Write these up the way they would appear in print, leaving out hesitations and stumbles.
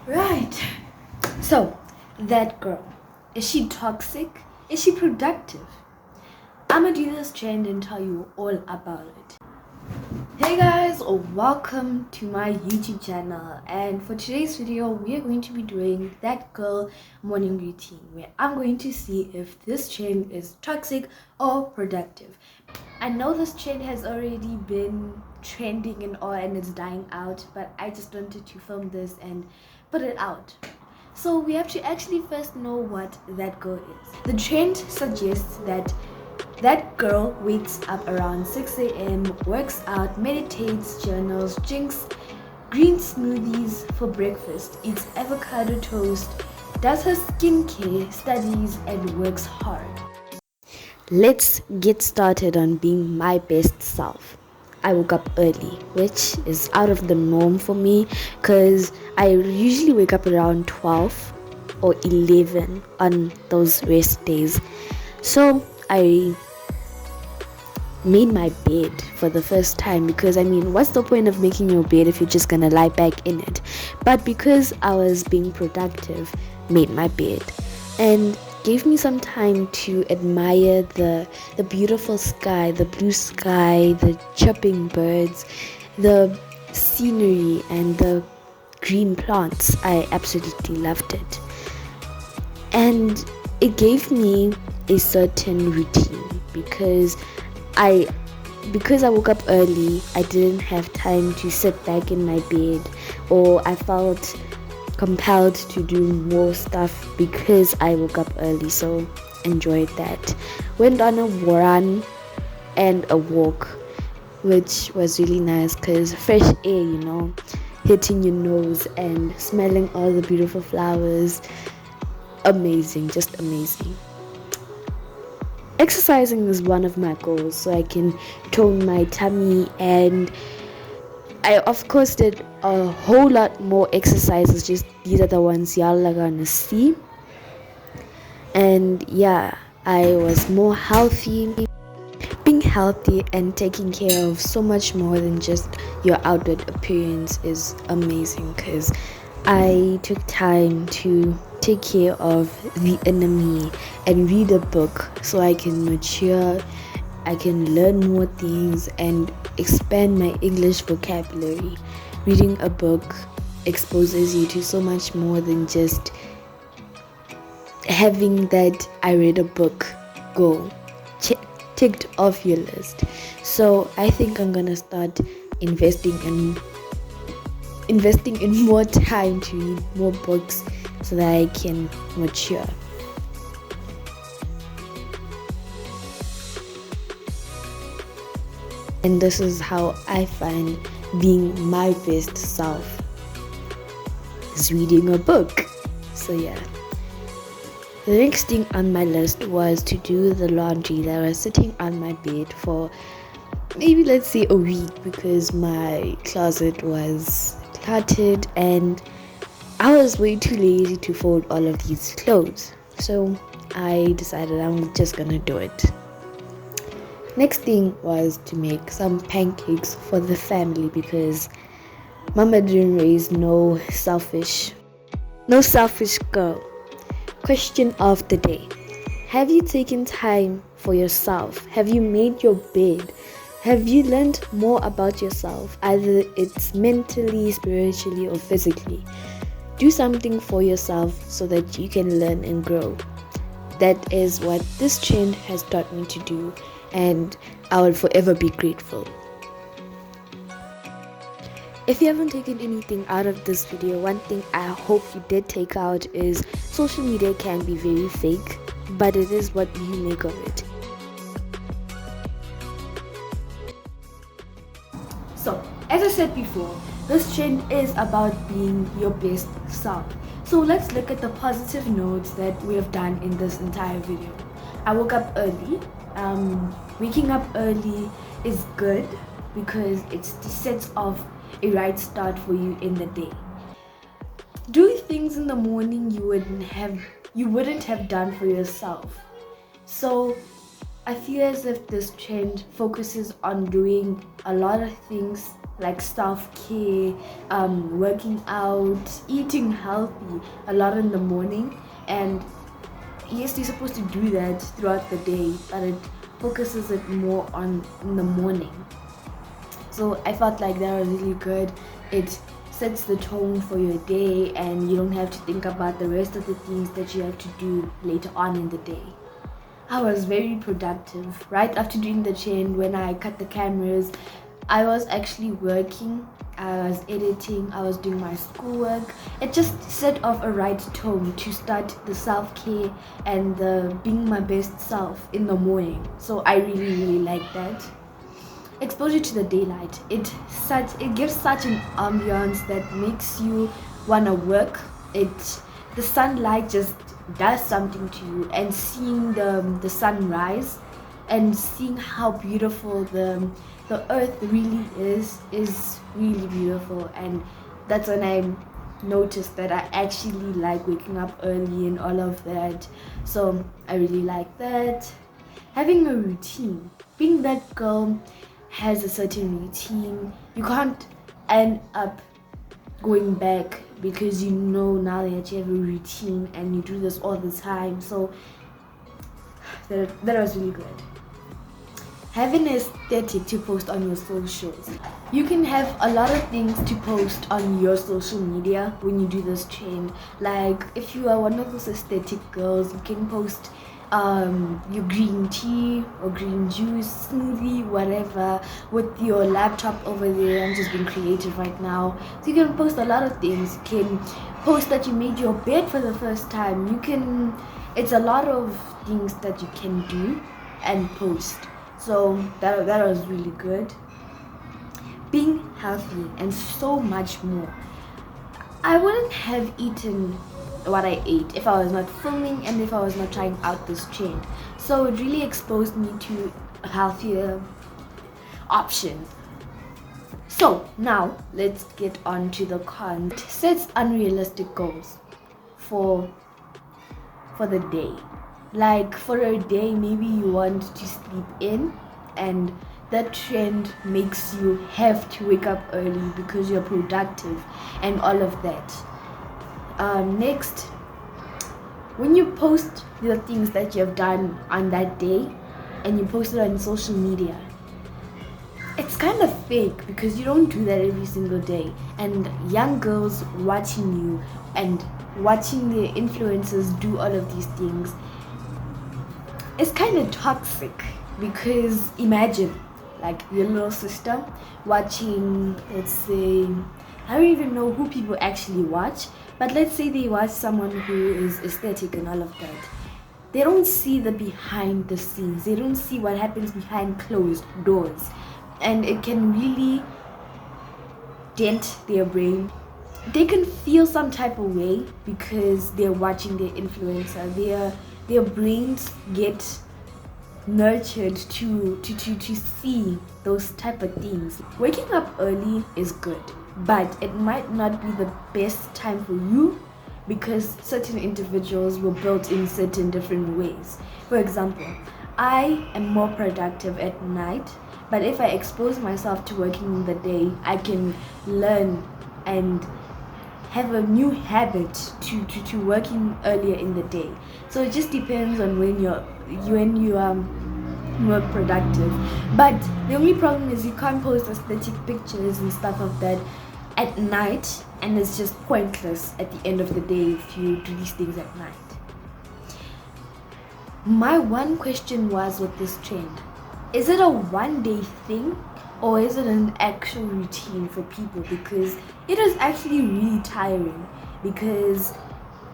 Right. So, that girl, is she toxic? Is she productive? I'm gonna do this trend and tell you all about it. Hey guys, welcome to my YouTube channel, and for today's video we are going to be doing that girl morning routine where I'm going to see if this trend is toxic or productive. I know this trend has already been trending and all and it's dying out, but I just wanted to film this and put it out. So we have to actually first know what that girl is. The trend suggests that girl wakes up around 6 a.m., works out, meditates, journals, drinks green smoothies for breakfast, eats avocado toast, does her skincare, studies, and works hard. Let's get started on being my best self. I woke up early, which is out of the norm for me because I usually wake up around 12 or 11 on those rest days. So I made my bed for the first time because what's the point of making your bed if you're just gonna lie back in it? But because I was being productive, made my bed and gave me some time to admire the beautiful sky, the blue sky, the chirping birds, the scenery and the green plants. I absolutely loved it. And it gave me a certain routine because I woke up early, I didn't have time to sit back in my bed, or I felt compelled to do more stuff because I woke up early. So enjoyed that. Went on a run and a walk, which was really nice because fresh air, hitting your nose and smelling all the beautiful flowers. Amazing, just amazing. Exercising is one of my goals so I can tone my tummy, and I of course did a whole lot more exercises, just these are the ones y'all are gonna see. And yeah, I was more healthy. Being healthy and taking care of so much more than just your outward appearance is amazing because I took time to take care of the enemy and read a book so I can mature, I can learn more things and expand my English vocabulary. Reading a book exposes you to so much more than just having that I read a book goal ticked off your list. So I think I'm gonna start investing in more time to read more books so that I can mature. And this is how I find being my best self is reading a book. So yeah. The next thing on my list was to do the laundry that was sitting on my bed for maybe let's say a week because my closet was cluttered and I was way too lazy to fold all of these clothes. So I decided I'm just gonna do it. Next thing was to make some pancakes for the family because Mama didn't raise no selfish girl. Question of the day. Have you taken time for yourself? Have you made your bed? Have you learned more about yourself? Either it's mentally, spiritually, or physically. Do something for yourself so that you can learn and grow. That is what this trend has taught me to do, and I will forever be grateful. If you haven't taken anything out of this video, one thing I hope you did take out is social media can be very fake, but it is what you make of it. So, as I said before, this trend is about being your best self. So let's look at the positive notes that we have done in this entire video. I woke up early. Waking up early is good because it sets off a right start for you in the day. Do things in the morning you wouldn't have done for yourself. So I feel as if this trend focuses on doing a lot of things like self-care, working out, eating healthy a lot in the morning. And yes, you're supposed to do that throughout the day, but it focuses it more on in the morning. So I felt like that was really good. It sets the tone for your day, and you don't have to think about the rest of the things that you have to do later on in the day. I was very productive. Right after doing the chain, when I cut the cameras, I was actually working, I was editing, I was doing my schoolwork. It just set off a right tone to start the self-care and the being my best self in the morning. So I really like that. Exposure to the daylight, it gives such an ambiance that makes you want to work. The sunlight just does something to you, and seeing the sunrise and seeing how beautiful the earth really is really beautiful. And that's when I noticed that I actually like waking up early and all of that. So I really like that. Having a routine, being that girl has a certain routine. You can't end up going back because you know now that you have a routine and you do this all the time. So that was really good. Having an aesthetic to post on your socials. You can have a lot of things to post on your social media when you do this trend. Like if you are one of those aesthetic girls, you can post your green tea or green juice, smoothie, whatever, with your laptop over there. I'm just being creative right now. So you can post a lot of things. You can post that you made your bed for the first time. It's a lot of things that you can do and post. So that was really good. Being healthy and so much more. I wouldn't have eaten what I ate if I was not filming and if I was not trying out this trend. So it really exposed me to a healthier option. So now let's get on to the cons. It sets unrealistic goals for the day. Like for a day, maybe you want to sleep in, and that trend makes you have to wake up early because you're productive and all of that. Next, when you post the things that you have done on that day and you post it on social media, it's kind of fake because you don't do that every single day. And young girls watching you and watching the influencers do all of these things, it's kind of toxic. Because imagine like your little sister watching, let's say, I don't even know who people actually watch, but let's say they watch someone who is aesthetic and all of that. They don't see the behind the scenes. They don't see what happens behind closed doors. And it can really dent their brain. They can feel some type of way because they're watching their influencer. Their brains get nurtured to see those type of things. Waking up early is good, but it might not be the best time for you because certain individuals were built in certain different ways. For example, I am more productive at night, but if I expose myself to working in the day, I can learn and have a new habit to working earlier in the day. So it just depends on when you are more productive. But the only problem is you can't post aesthetic pictures and stuff of that at night, and it's just pointless at the end of the day if you do these things at night. My one question was with this trend, is it a one-day thing or is it an actual routine for people? Because it is actually really tiring, because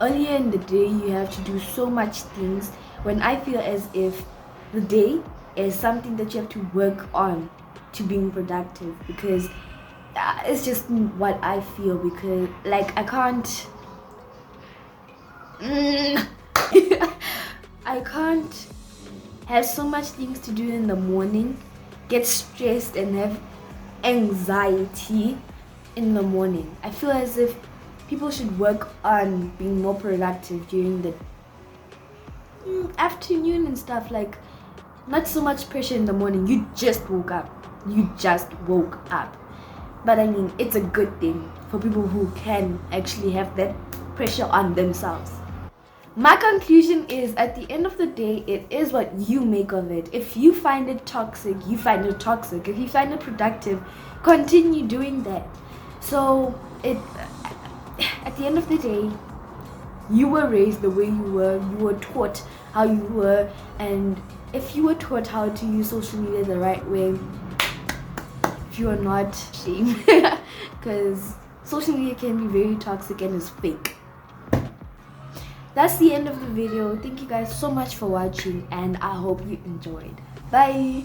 earlier in the day you have to do so much things, when I feel as if the day is something that you have to work on to being productive. Because it's just what I feel, because like I can't I can't have so much things to do in the morning, get stressed and have anxiety in the morning. I feel as if people should work on being more productive during the afternoon and stuff. Like, not so much pressure in the morning. You just woke up. But I mean, it's a good thing for people who can actually have that pressure on themselves. My conclusion is, at the end of the day, it is what you make of it. If you find it toxic, you find it toxic. If you find it productive, continue doing that. So at the end of the day, you were raised the way you were taught how you were, and if you were taught how to use social media the right way, if you are not, shame, because social media can be very toxic and is fake. That's the end of the video. Thank you guys so much for watching, and I hope you enjoyed. Bye.